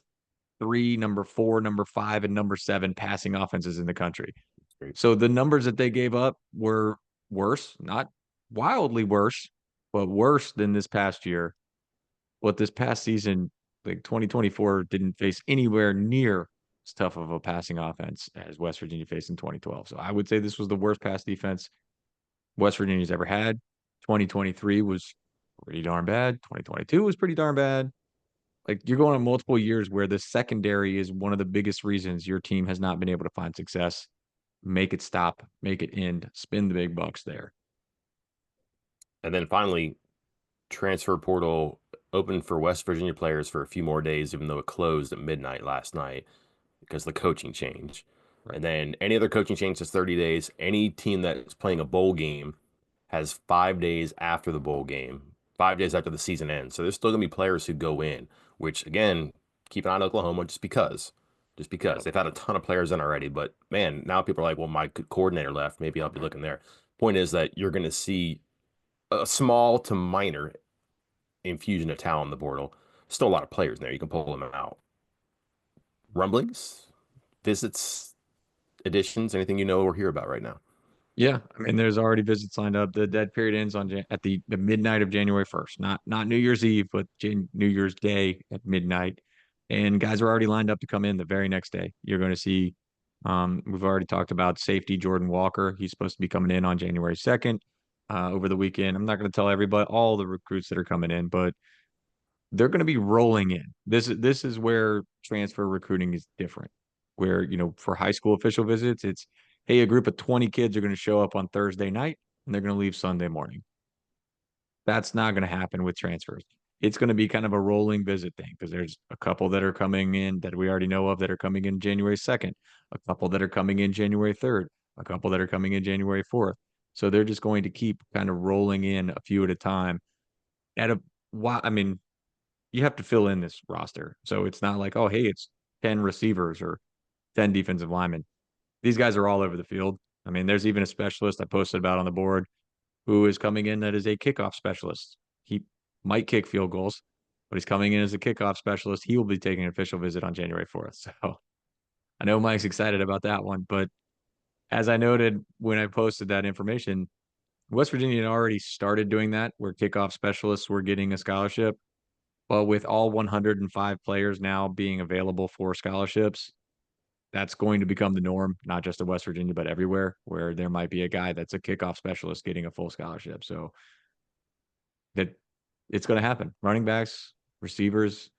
three, number four, number five, and number seven passing offenses in the country. Great. So the numbers that they gave up were worse, not wildly worse, but worse than this past year. What this past season, like 2024, didn't face anywhere near as tough of a passing offense as West Virginia faced in 2012. So I would say this was the worst pass defense West Virginia's ever had. 2023 was pretty darn bad. 2022 was pretty darn bad. Like you're going on multiple years where the secondary is one of the biggest reasons your team has not been able to find success. Make it stop, make it end, spend the big bucks there. And then finally, transfer portal open for West Virginia players for a few more days, even though it closed at midnight last night because the coaching change. Right. And then any other coaching change is 30 days. Any team that's playing a bowl game has 5 days after the bowl game, 5 days after the season ends. So there's still going to be players who go in, which again, keep an eye on Oklahoma just because. Just because Yep. they've had a ton of players in already. But man, now people are like, well, my coordinator left. Maybe I'll be looking there. Point is that you're going to see a small to minor infusion of talent in the portal. Still a lot of players in there. You can pull them out. Rumblings, visits, additions, anything you know or hear about right now? Yeah, I mean, there's already visits lined up. The dead period ends on at the midnight of January 1st, not New Year's Eve, but New Year's Day at midnight. And guys are already lined up to come in the very next day. You're going to see, we've already talked about safety Jordan Walker. He's supposed to be coming in on January 2nd, over the weekend. I'm not going to tell everybody all the recruits that are coming in, but they're going to be rolling in. This is where transfer recruiting is different. Where, for high school official visits, it's, hey, a group of 20 kids are going to show up on Thursday night and they're going to leave Sunday morning. That's not going to happen with transfers. It's going to be kind of a rolling visit thing because there's a couple that are coming in that we already know of that are coming in January 2nd, a couple that are coming in January 3rd, a couple that are coming in January 4th. So they're just going to keep kind of rolling in a few at a time. At a while, I mean, you have to fill in this roster. So it's not like, oh, hey, it's 10 receivers or 10 defensive linemen. These guys are all over the field. I mean, there's even a specialist I posted about on the board who is coming in that is a kickoff specialist. He might kick field goals, but he's coming in as a kickoff specialist. He will be taking an official visit on January 4th. So I know Mike's excited about that one. But as I noted when I posted that information, West Virginia had already started doing that where kickoff specialists were getting a scholarship. But with all 105 players now being available for scholarships, that's going to become the norm, not just at West Virginia, but everywhere where there might be a guy that's a kickoff specialist getting a full scholarship. So that it's going to happen. Running backs, receivers,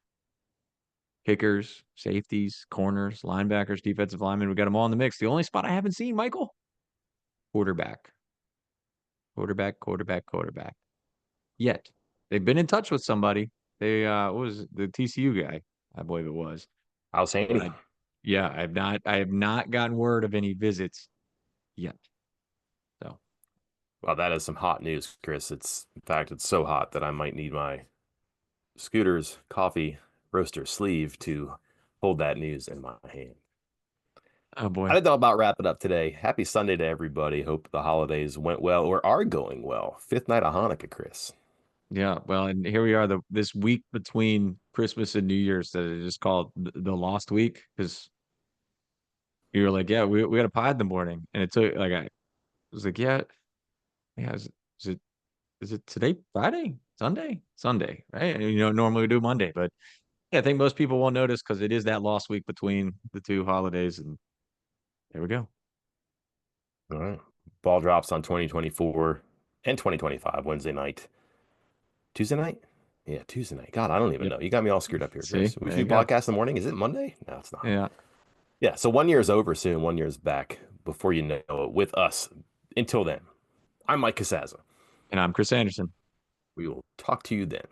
kickers, safeties, corners, linebackers, defensive linemen. We got them all in the mix. The only spot I haven't seen, Michael, quarterback, quarterback. Yet they've been in touch with somebody. They what was the TCU guy? I believe it was. But Alsani. yeah, I have not gotten word of any visits yet. So Well, that is some hot news, Chris. In fact, it's so hot that I might need my Scooter's coffee roaster sleeve to hold that news in my hand. oh I boy. think that'll about wrap it up today. Happy Sunday to everybody. Hope the holidays went well or are going well. Fifth night of Hanukkah, Chris. Yeah, well, and here we are this week between Christmas and New Year's that is just called the lost week because you were like, yeah, we had a pie in the morning, and it took like I was like, yeah, is it is it today Friday Sunday, right? And, normally we do Monday, but yeah, I think most people won't notice because it is that lost week between the two holidays, and there we go. All right. Ball drops on 2024 and 2025 Wednesday night. Tuesday night? Yeah, Tuesday night. God, I don't even Yep. know. You got me all screwed up here, See, Chris. We there should you do go. podcast in the morning. Is it Monday? No, it's not. Yeah, Yeah, so 1 year is over soon. 1 year is back before you know it with us. Until then, I'm Mike Casaza. and I'm Chris Anderson. We will talk to you then.